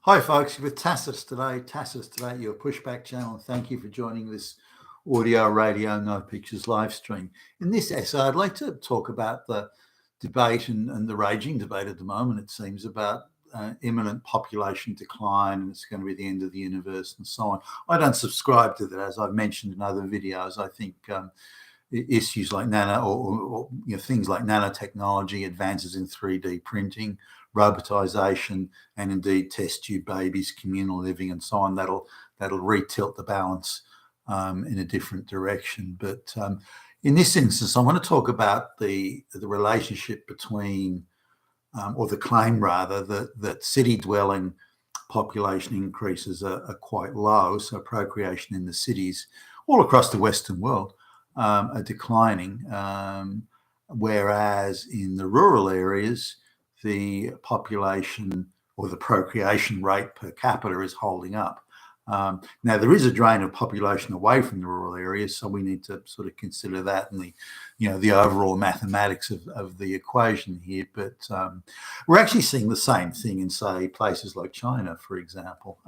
Hi, folks, with Tassus today, your pushback channel. Thank you for joining this audio, radio, no pictures live stream. In this essay, I'd like to talk about the debate and the raging debate at the moment, it seems, about imminent population decline, and it's going to be the end of the universe and so on. I don't subscribe to that, as I've mentioned in other videos. I think issues like things like nanotechnology, advances in 3D printing, robotisation, and indeed test tube babies, communal living, and so on. That'll retilt the balance in a different direction. But in this instance, I want to talk about the relationship between, or the claim rather, that city dwelling population increases are quite low. So procreation in the cities all across the Western world are declining, whereas in the rural areas, the population or the procreation rate per capita is holding up. Now, there is a drain of population away from the rural areas, so we need to sort of consider that in the overall mathematics of the equation here. But we're actually seeing the same thing in, say, places like China, for example,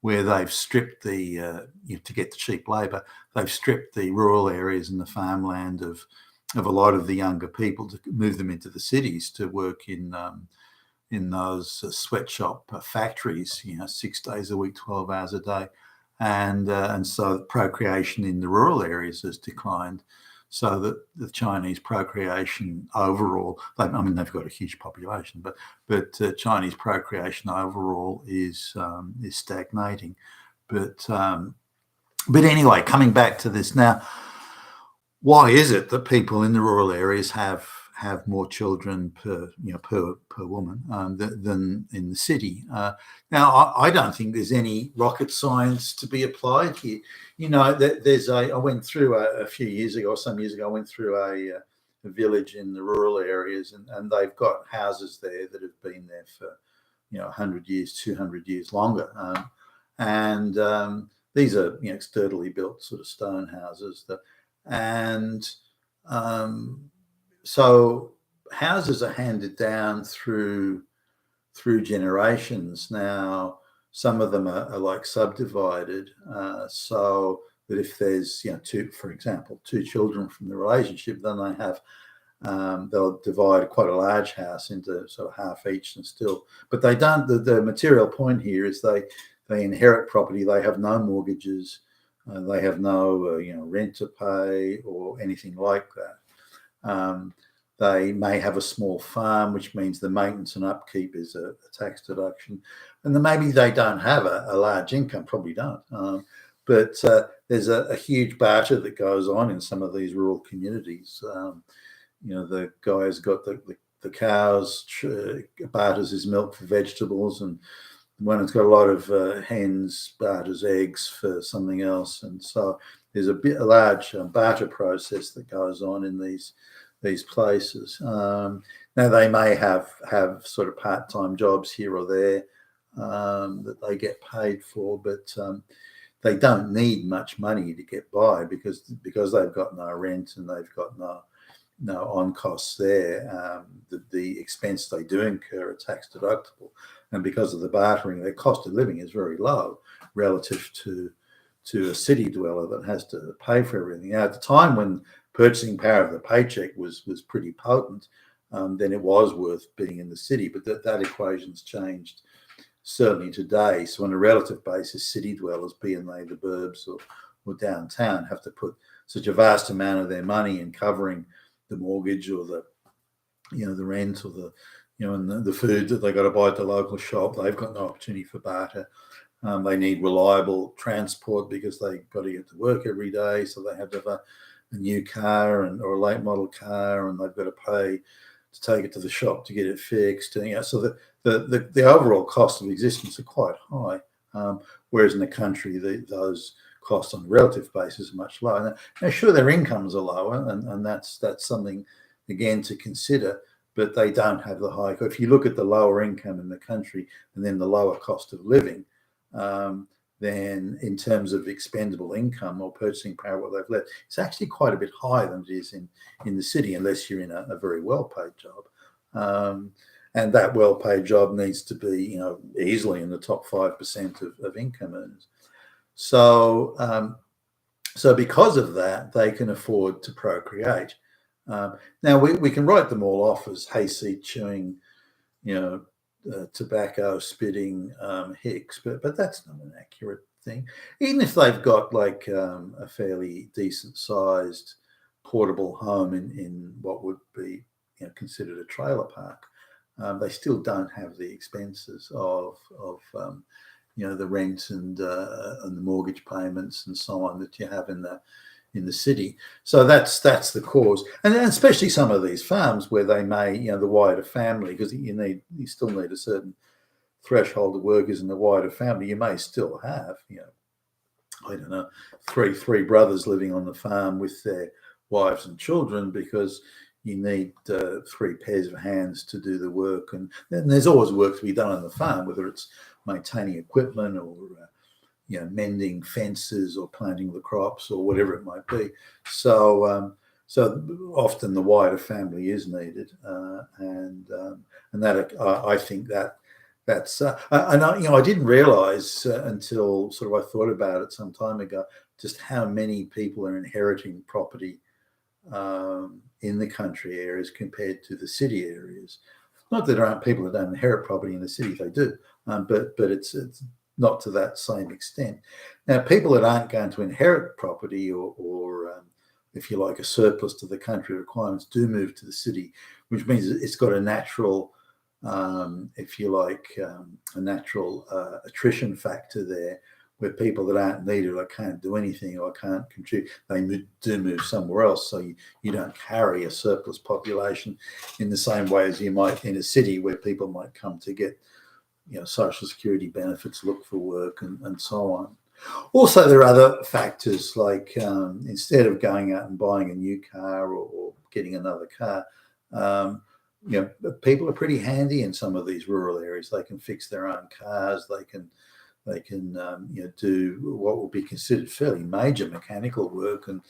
where they've stripped to get the cheap labour, they've stripped the rural areas and the farmland of a lot of the younger people to move them into the cities to work in those sweatshop factories, 6 days a week, 12 hours a day, and so procreation in the rural areas has declined. So that the Chinese procreation overall, they've got a huge population, but Chinese procreation overall is stagnating. But anyway, coming back to this now, why is it that people in the rural areas have more children per woman than in the city? Now, I don't think there's any rocket science to be applied here. I went through some years ago, I went through a village in the rural areas, and they've got houses there that have been there for 100 years, 200 years longer, and these are sturdily built sort of stone houses so houses are handed down through generations. Now, some of them are like subdivided, so that if there's for example, two children from the relationship, then they have they'll divide quite a large house into sort of half each, and still, but they don't. The material point here is they inherit property. They have no mortgages. They have no rent to pay or anything like that. They may have a small farm, which means the maintenance and upkeep is a tax deduction. And then maybe they don't have a large income, probably don't. But there's a huge barter that goes on in some of these rural communities. The guy's got the cows, barters his milk for vegetables, and when it's got a lot of hens, barters eggs for something else. And so there's a large barter process that goes on in these places. Now, they may have sort of part-time jobs here or there that they get paid for, but they don't need much money to get by because they've got no rent and they've got no on costs there. The expense they do incur are tax deductible, and because of the bartering, their cost of living is very low relative to a city dweller that has to pay for everything. Now, at the time when purchasing power of the paycheck was pretty potent, then it was worth being in the city, but that equation's changed certainly today. So on a relative basis, city dwellers, being they the burbs or downtown, have to put such a vast amount of their money in covering the mortgage or the rent or the food that they got to buy at the local shop. They've got no opportunity for barter. They need reliable transport because they've got to get to work every day, so they have to have a new car or a late model car, and they've got to pay to take it to the shop to get it fixed. And so the overall cost of existence are quite high, whereas in the country those costs on a relative basis are much lower. Now, sure, their incomes are lower, and that's something again to consider, but they don't have the high. If you look at the lower income in the country and then the lower cost of living, then in terms of expendable income or purchasing power, what they've left, it's actually quite a bit higher than it is in the city, unless you're in a very well-paid job. and that well-paid job needs to be, easily in the top 5% of income earners. So because of that, they can afford to procreate. Now we can write them all off as hayseed chewing, tobacco spitting hicks, but that's not an accurate thing. Even if they've got like a fairly decent sized portable home in what would be considered a trailer park, they still don't have the expenses of the rent and the mortgage payments and so on that you have in the city. So that's the cause, and especially some of these farms where they may, the wider family, because you still need a certain threshold of workers in the wider family. You may still have, I don't know, three brothers living on the farm with their wives and children, because you need 3 pairs of hands to do the work, and there's always work to be done on the farm, whether it's maintaining equipment or mending fences or planting the crops or whatever it might be. So often the wider family is needed, and that I think that's and I didn't realise until sort of I thought about it some time ago just how many people are inheriting property in the country areas compared to the city areas. Not that there aren't people that don't inherit property in the city; they do, but it's not to that same extent. Now, people that aren't going to inherit property or if you like, a surplus to the country requirements do move to the city, which means it's got a natural, if you like, a natural attrition factor there, where people that aren't needed or can't do anything or can't contribute, they do move somewhere else. So you don't carry a surplus population in the same way as you might in a city, where people might come to get social security benefits, look for work, and so on. Also, there are other factors like instead of going out and buying a new car or getting another car, people are pretty handy in some of these rural areas. They can fix their own cars. They can do what will be considered fairly major mechanical work and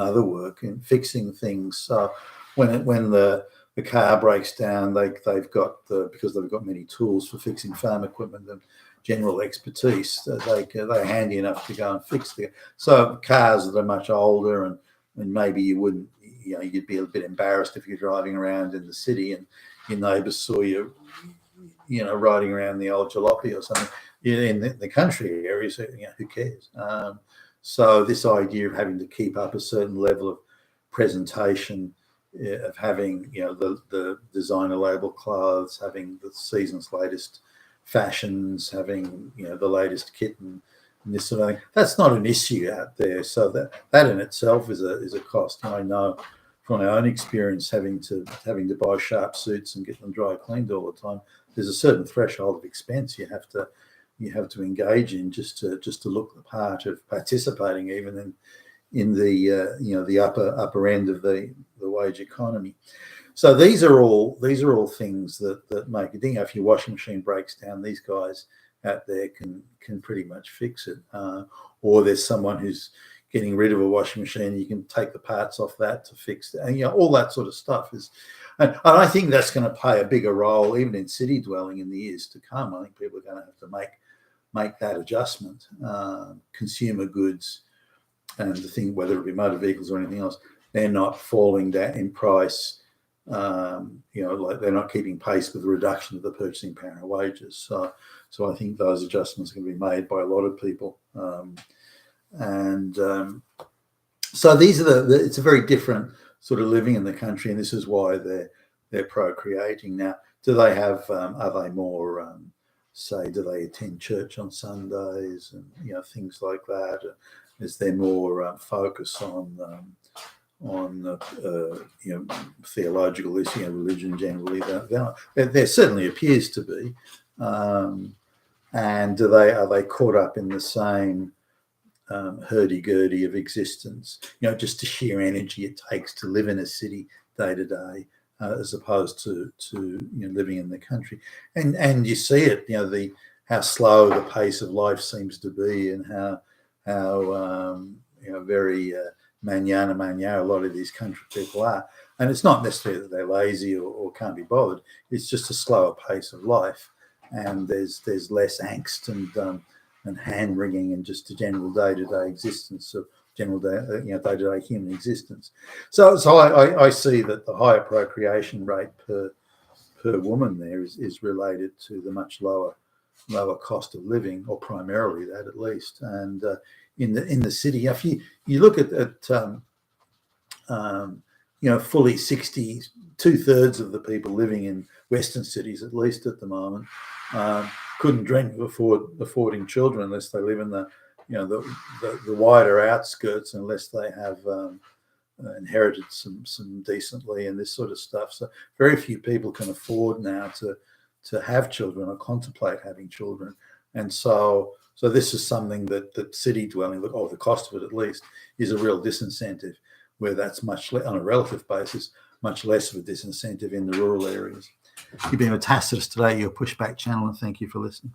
other work in fixing things. So when the car breaks down, they've got because they've got many tools for fixing farm equipment and general expertise, they're handy enough to go and fix the. So cars that are much older and maybe you wouldn't, you'd be a bit embarrassed if you're driving around in the city and your neighbours saw you, riding around the old jalopy or something. In the country areas, who cares? So this idea of having to keep up a certain level of presentation, of having the designer label clothes, having the season's latest fashions, having the latest kit and this sort of thing, that's not an issue out there. So that in itself is a cost. I know from my own experience having to buy sharp suits and get them dry cleaned all the time, there's a certain threshold of expense you have to engage in just to look the part of participating even in the upper end of the wage economy. So these are all things that make a ding. If your washing machine breaks down, these guys out there can pretty much fix it. Or there's someone who's getting rid of a washing machine, you can take the parts off that to fix it. And all that sort of stuff is, and I think that's going to play a bigger role even in city dwelling in the years to come. I think people are going to have to make that adjustment. Consumer goods and the thing, whether it be motor vehicles or anything else, they're not falling down in price. Like they're not keeping pace with the reduction of the purchasing power of wages. So I think those adjustments can be made by a lot of people. So these are it's a very different sort of living in the country, and this is why they're procreating. Now, do they have? Are they more? Say, do they attend church on Sundays and things like that? Is there more focus on theological issue, religion generally? There certainly appears to be. And are they caught up in the same hurdy-gurdy of existence? Just the sheer energy it takes to live in a city day to day, as opposed to living in the country. And you see it, how slow the pace of life seems to be, and how very manya, a lot of these country people are. And it's not necessarily that they're lazy or can't be bothered. It's just a slower pace of life, and there's less angst and hand wringing and just a general day-to-day existence of general day-to-day human existence. So I see that the higher procreation rate per woman there is related to the much lower cost of living, or primarily that at least. And in the city, if you look at fully 60, 2/3 of the people living in Western cities, at least at the moment, couldn't dream of affording children unless they live in the wider outskirts, unless they have inherited some decently and this sort of stuff. So very few people can afford now to have children or contemplate having children. And so this is something that city dwelling, the cost of it at least, is a real disincentive, where that's much on a relative basis, much less of a disincentive in the rural areas. You've been with Tacitus today, your Pushback channel, and thank you for listening.